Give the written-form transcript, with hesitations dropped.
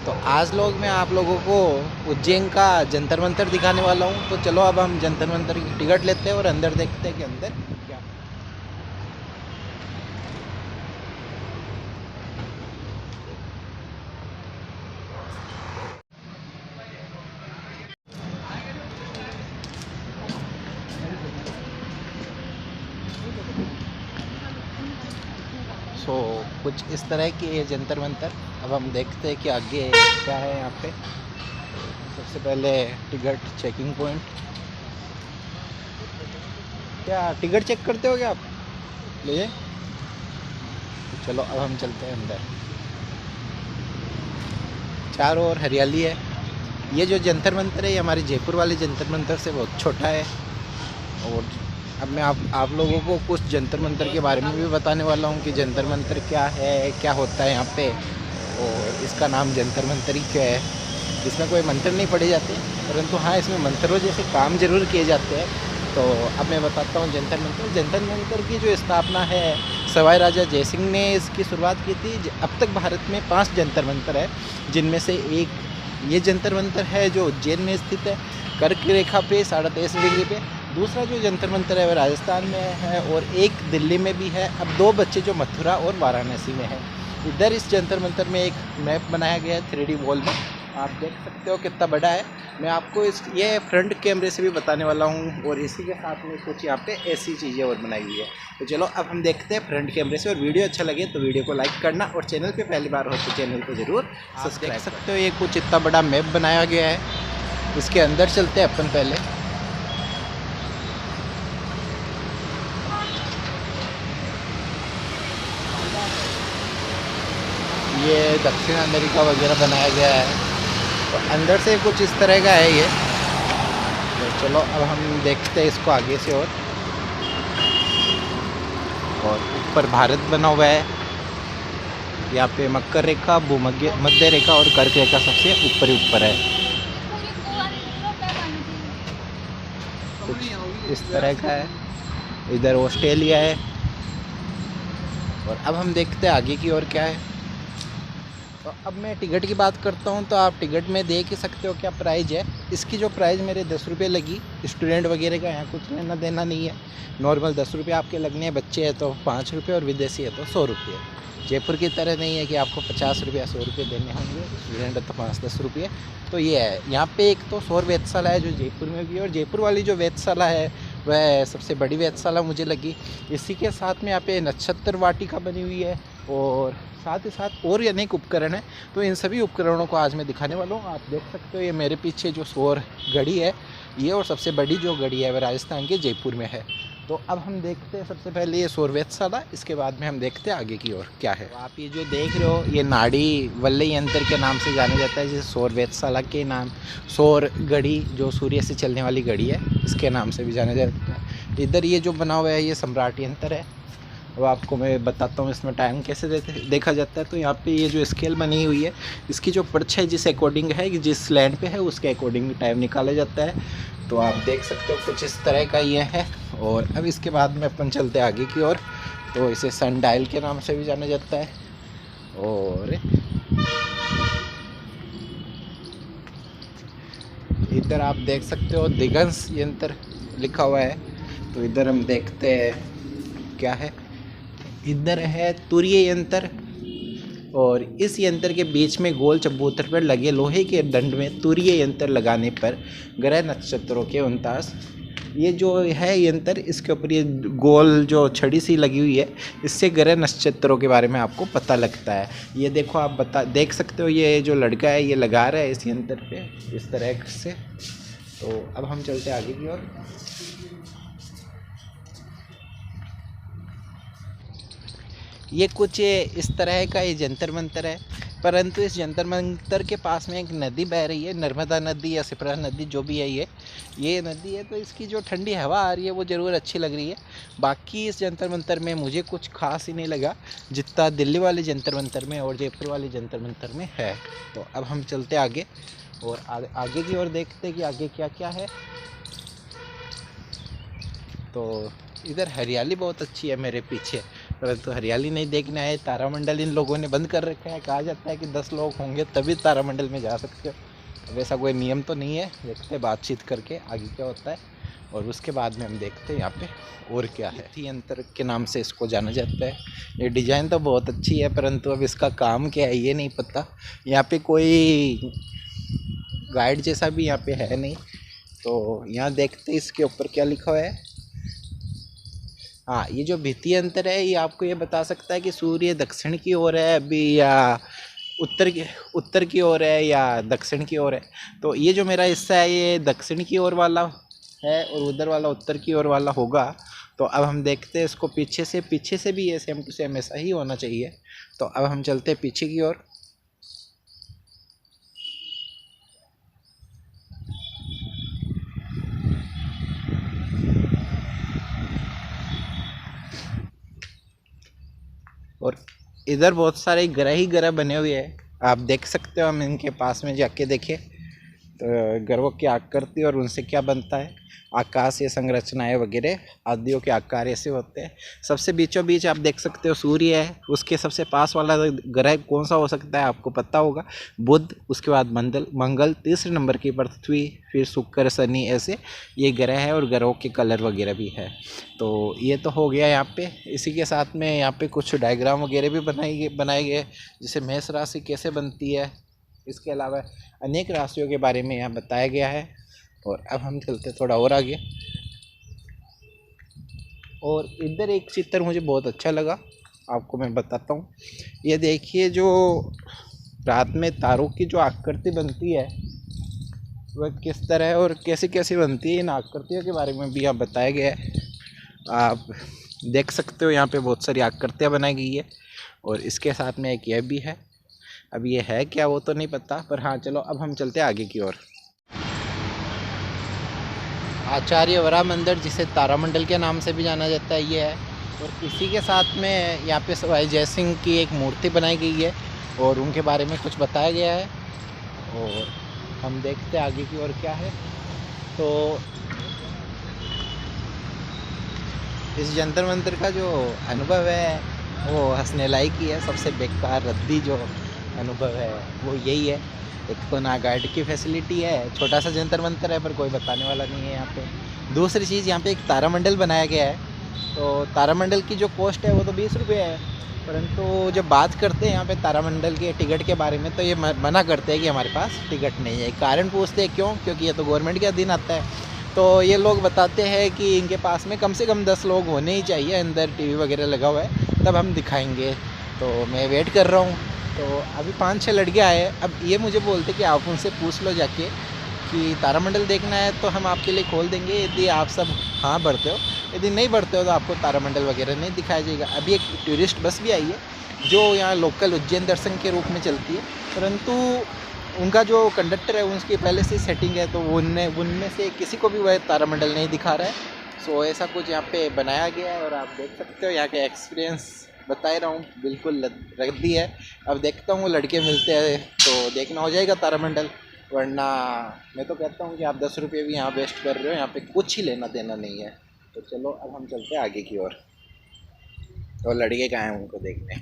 तो आज मैं आप लोगों को उज्जैन का जंतर मंतर दिखाने वाला हूँ। तो चलो अब हम जंतर मंतर की टिकट लेते हैं और अंदर देखते हैं कि अंदर क्या। सो कुछ इस तरह की है जंतर मंतर। अब हम देखते हैं कि आगे क्या है यहाँ पे। सबसे पहले टिकट चेकिंग पॉइंट। क्या टिकट चेक करते हो क्या आप? ले तो चलो अब हम चलते हैं अंदर। चारों ओर हरियाली है। ये जो जंतर मंतर है ये हमारे जयपुर वाले जंतर मंतर से बहुत छोटा है। और अब मैं आप लोगों को कुछ जंतर मंतर के बारे में भी बताने वाला हूँ कि जंतर मंतर क्या है, क्या होता है यहाँ पे, और इसका नाम जंतर मंतर ही क्या है। इसमें कोई मंत्र नहीं पढ़े जाते, परंतु हाँ इसमें मंत्रों जैसे काम जरूर किए जाते हैं। तो अब मैं बताता हूँ जंतर मंतर। जंतर मंतर की जो स्थापना है सवाई राजा जयसिंह ने इसकी शुरुआत की थी। अब तक भारत में 5 जंतर मंतर है, जिनमें से एक ये जंतर मंतर है जो उज्जैन में स्थित है, कर्क रेखा पे 23.5 डिग्री पे। दूसरा जो जंतर मंतर है वह राजस्थान में है और एक दिल्ली में भी है। अब 2 बच्चे जो मथुरा और वाराणसी में है। इधर इस जंतर मंतर में एक मैप बनाया गया है 3D वॉल में। आप देख सकते हो कितना बड़ा है। मैं आपको ये फ्रंट कैमरे से भी बताने वाला हूँ, और इसी के साथ में कुछ यहाँ पे ऐसी चीज़ें और बनाई हुई है। तो चलो अब हम देखते हैं फ्रंट कैमरे से। और वीडियो अच्छा लगे तो वीडियो को लाइक करना, और चैनल पे पहली बार हो तो चैनल को ज़रूर सब्सक्राइब। देख सकते हो ये कुछ इतना बड़ा मैप बनाया गया है। इसके अंदर चलते हैं अपन पहले। ये दक्षिण अमेरिका वगैरह बनाया गया है। तो अंदर से कुछ इस तरह का है ये। तो चलो अब हम देखते हैं इसको आगे से। और ऊपर भारत बना हुआ है। यहाँ पे मकर रेखा, भूमध्य मध्य रेखा और कर्क रेखा सबसे ऊपर है। कुछ इस तरह का है। इधर ऑस्ट्रेलिया है। और अब हम देखते हैं आगे की ओर क्या है। तो अब मैं टिकट की बात करता हूँ। तो आप टिकट में देख ही सकते हो क्या प्राइस है। इसकी जो प्राइस मेरे 10 रुपये लगी। स्टूडेंट वगैरह का यहाँ कुछ लेना देना नहीं है। नॉर्मल 10 रुपये आपके लगने हैं, बच्चे हैं तो 5 रुपये और विदेशी है तो 100 रुपये। जयपुर की तरह नहीं है कि आपको 50 रुपये या 100 रुपये देने होंगे। स्टूडेंट है तो 5-10 रुपये। तो ये है। यहाँ पे एक तो सौर वेधशाला है जो जयपुर में भी है, और जयपुर वाली जो वेधशाला है वह सबसे बड़ी वेधशाला मुझे लगी। इसी के साथ में यहाँ पे नक्षत्र वाटिका बनी हुई है, और साथ ही साथ और अनेक उपकरण हैं। तो इन सभी उपकरणों को आज मैं दिखाने वाला हूँ। आप देख सकते हो ये मेरे पीछे जो सौर घड़ी है ये, और सबसे बड़ी जो घड़ी है वह राजस्थान के जयपुर में है। तो अब हम देखते हैं सबसे पहले ये सौर वेधशाला, इसके बाद में हम देखते हैं आगे की ओर क्या है। तो आप ये जो देख रहे हो ये नाड़ी वल्लय यंत्र के नाम से जाना जाता है, जैसे सौर वेधशाला के नाम सौर घड़ी जो सूर्य से चलने वाली घड़ी है इसके नाम से भी जाना जाता है। इधर ये जो बना हुआ है ये सम्राट यंत्र है। अब आपको मैं बताता हूँ इसमें टाइम कैसे देखा जाता है। तो यहाँ पे ये जो स्केल बनी हुई है इसकी जो परछाई जिस अकॉर्डिंग है, जिस लैंड पे है उसके अकॉर्डिंग टाइम निकाला जाता है। तो आप देख सकते हो कुछ इस तरह का ये है। और अब इसके बाद में अपन चलते हैं आगे की ओर। तो इसे सन डायल के नाम से भी जाना जाता है। और इधर आप देख सकते हो दिगंश यंत्र लिखा हुआ है। तो इधर हम देखते हैं क्या है। इधर है तुरीय यंत्र, और इस यंत्र के बीच में गोल चबूतर पर लगे लोहे के दंड में तुरीय यंत्र लगाने पर ग्रह नक्षत्रों के 29 ये जो है यंत्र, इसके ऊपर ये गोल जो छड़ी सी लगी हुई है इससे ग्रह नक्षत्रों के बारे में आपको पता लगता है। ये देखो आप देख सकते हो ये जो लड़का है ये लगा रहा है इस यंत्र पे इस तरह से। तो अब हम चलते हैं आगे की ओर। ये कुछ इस तरह का ये जंतर मंतर है, परंतु इस जंतर मंतर के पास में एक नदी बह रही है, नर्मदा नदी या सिपरा नदी जो भी है ये नदी है। तो इसकी जो ठंडी हवा आ रही है वो ज़रूर अच्छी लग रही है। बाकी इस जंतर मंतर में मुझे कुछ खास ही नहीं लगा जितना दिल्ली वाले जंतर मंतर में और जयपुर वाले जंतर मंतर में है। तो अब हम चलते आगे, और आगे की ओर देखते कि आगे क्या क्या है। तो इधर हरियाली बहुत अच्छी है मेरे पीछे। परंतु हरियाली नहीं देखने आए, तारामंडल इन लोगों ने बंद कर रखा है। कहा जाता है कि 10 लोग होंगे तभी तारामंडल में जा सकते हो। वैसा कोई नियम तो नहीं है, देखते हैं बातचीत करके आगे क्या होता है और उसके बाद में हम देखते हैं यहाँ पे और क्या है। यंत्र के नाम से इसको जाना जाता है। ये डिज़ाइन तो बहुत अच्छी है, परंतु अब इसका काम क्या है ये नहीं पता। यहाँ पे कोई गाइड जैसा भी यहाँ पे है नहीं, तो यहाँ देखते हैं इसके ऊपर क्या लिखा हुआ है। हाँ, ये जो भित्ति अंतर है ये आपको ये बता सकता है कि सूर्य दक्षिण की ओर है अभी या उत्तर की ओर है या दक्षिण की ओर है। तो ये जो मेरा हिस्सा है ये दक्षिण की ओर वाला है और उधर वाला उत्तर की ओर वाला होगा। तो अब हम देखते हैं इसको पीछे से भी ये सेम टू सेम ऐसा ही होना चाहिए। तो अब हम चलते हैं पीछे की ओर। और इधर बहुत सारे ग्रह ही ग्रह बने हुए हैं, आप देख सकते हो। हम इनके पास में जाके देखें तो ग्रहों की आकृति और उनसे क्या बनता है, आकाशीय संरचनाएं वगैरह आदियों के आकार ऐसे होते हैं। सबसे बीचों बीच आप देख सकते हो सूर्य है, उसके सबसे पास वाला ग्रह कौन सा हो सकता है आपको पता होगा, बुध, उसके बाद मंगल, तीसरे नंबर की पृथ्वी, फिर शुक्र, शनि, ऐसे ये ग्रह है और ग्रहों के कलर वगैरह भी है। तो ये तो हो गया यहाँ पे। इसी के साथ में यहाँ पे कुछ डायग्राम वगैरह भी बनाए गए जैसे मेष राशि कैसे बनती है। इसके अलावा अनेक राशियों के बारे में यहाँ बताया गया है। और अब हम चलते थोड़ा और आगे। और इधर एक चित्र मुझे बहुत अच्छा लगा, आपको मैं बताता हूँ। ये देखिए, जो रात में तारों की जो आकृति बनती है वह किस तरह और कैसे कैसे बनती है, इन आकृतियों के बारे में भी यहाँ बताया गया है। आप देख सकते हो यहाँ पे बहुत सारी आकृतियाँ बनाई गई है। और इसके साथ में एक यह भी है, अब ये है क्या वो तो नहीं पता, पर हाँ चलो अब हम चलते हैं आगे की ओर। आचार्य वरा मंदिर, जिसे तारामंडल के नाम से भी जाना जाता है, ये है। और इसी के साथ में यहाँ पे सवाई जय सिंह की एक मूर्ति बनाई गई है और उनके बारे में कुछ बताया गया है। और हम देखते हैं आगे की ओर क्या है। तो इस जंतर मंतर का जो अनुभव है वो हंसने लायक ही है। सबसे बेकार रद्दी जो अनुभव है वो यही है। एक तो ना गाइड की फैसिलिटी है, छोटा सा जंतर मंतर है पर कोई बताने वाला नहीं है यहाँ पे। दूसरी चीज़, यहाँ पे एक तारामंडल बनाया गया है, तो तारामंडल की जो कॉस्ट है वो तो 20 रुपये है। परंतु जब बात करते हैं यहाँ पे तारामंडल के टिकट के बारे में तो ये मना करते हैं कि हमारे पास टिकट नहीं है। कारण पूछते हैं क्यों, क्योंकि ये तो गवर्नमेंट के अधीन आता है। तो ये लोग बताते हैं कि इनके पास में कम से कम 10 लोग होने ही चाहिए, अंदर टीवी वगैरह लगा हुआ है, तब हम दिखाएंगे। तो मैं वेट कर रहा हूँ। तो अभी 5-6 लड़के आए। अब ये मुझे बोलते कि आप उनसे पूछ लो जाके कि तारामंडल देखना है तो हम आपके लिए खोल देंगे, यदि आप सब हाँ भरते हो। यदि नहीं भरते हो तो आपको तारामंडल वगैरह नहीं दिखाया जाएगा। अभी एक टूरिस्ट बस भी आई है जो यहाँ लोकल उज्जैन दर्शन के रूप में चलती है, परंतु उनका जो कंडक्टर है उसकी पहले से सेटिंग है, तो उनमें से किसी को भी वह तारामंडल नहीं दिखा रहा है। सो ऐसा कुछ यहाँ पे बनाया गया है और आप देख सकते हो यहाँ का एक्सपीरियंस बता रहा हूँ, बिल्कुल रद्दी है। अब देखता हूँ लड़के मिलते हैं तो देखना हो जाएगा तारामंडल, वरना मैं तो कहता हूँ कि आप 10 रुपये भी यहाँ वेस्ट कर रहे हो, यहाँ पे कुछ ही लेना देना नहीं है। तो चलो अब हम चलते हैं आगे की ओर। तो लड़के कहाँ हैं उनको देखने।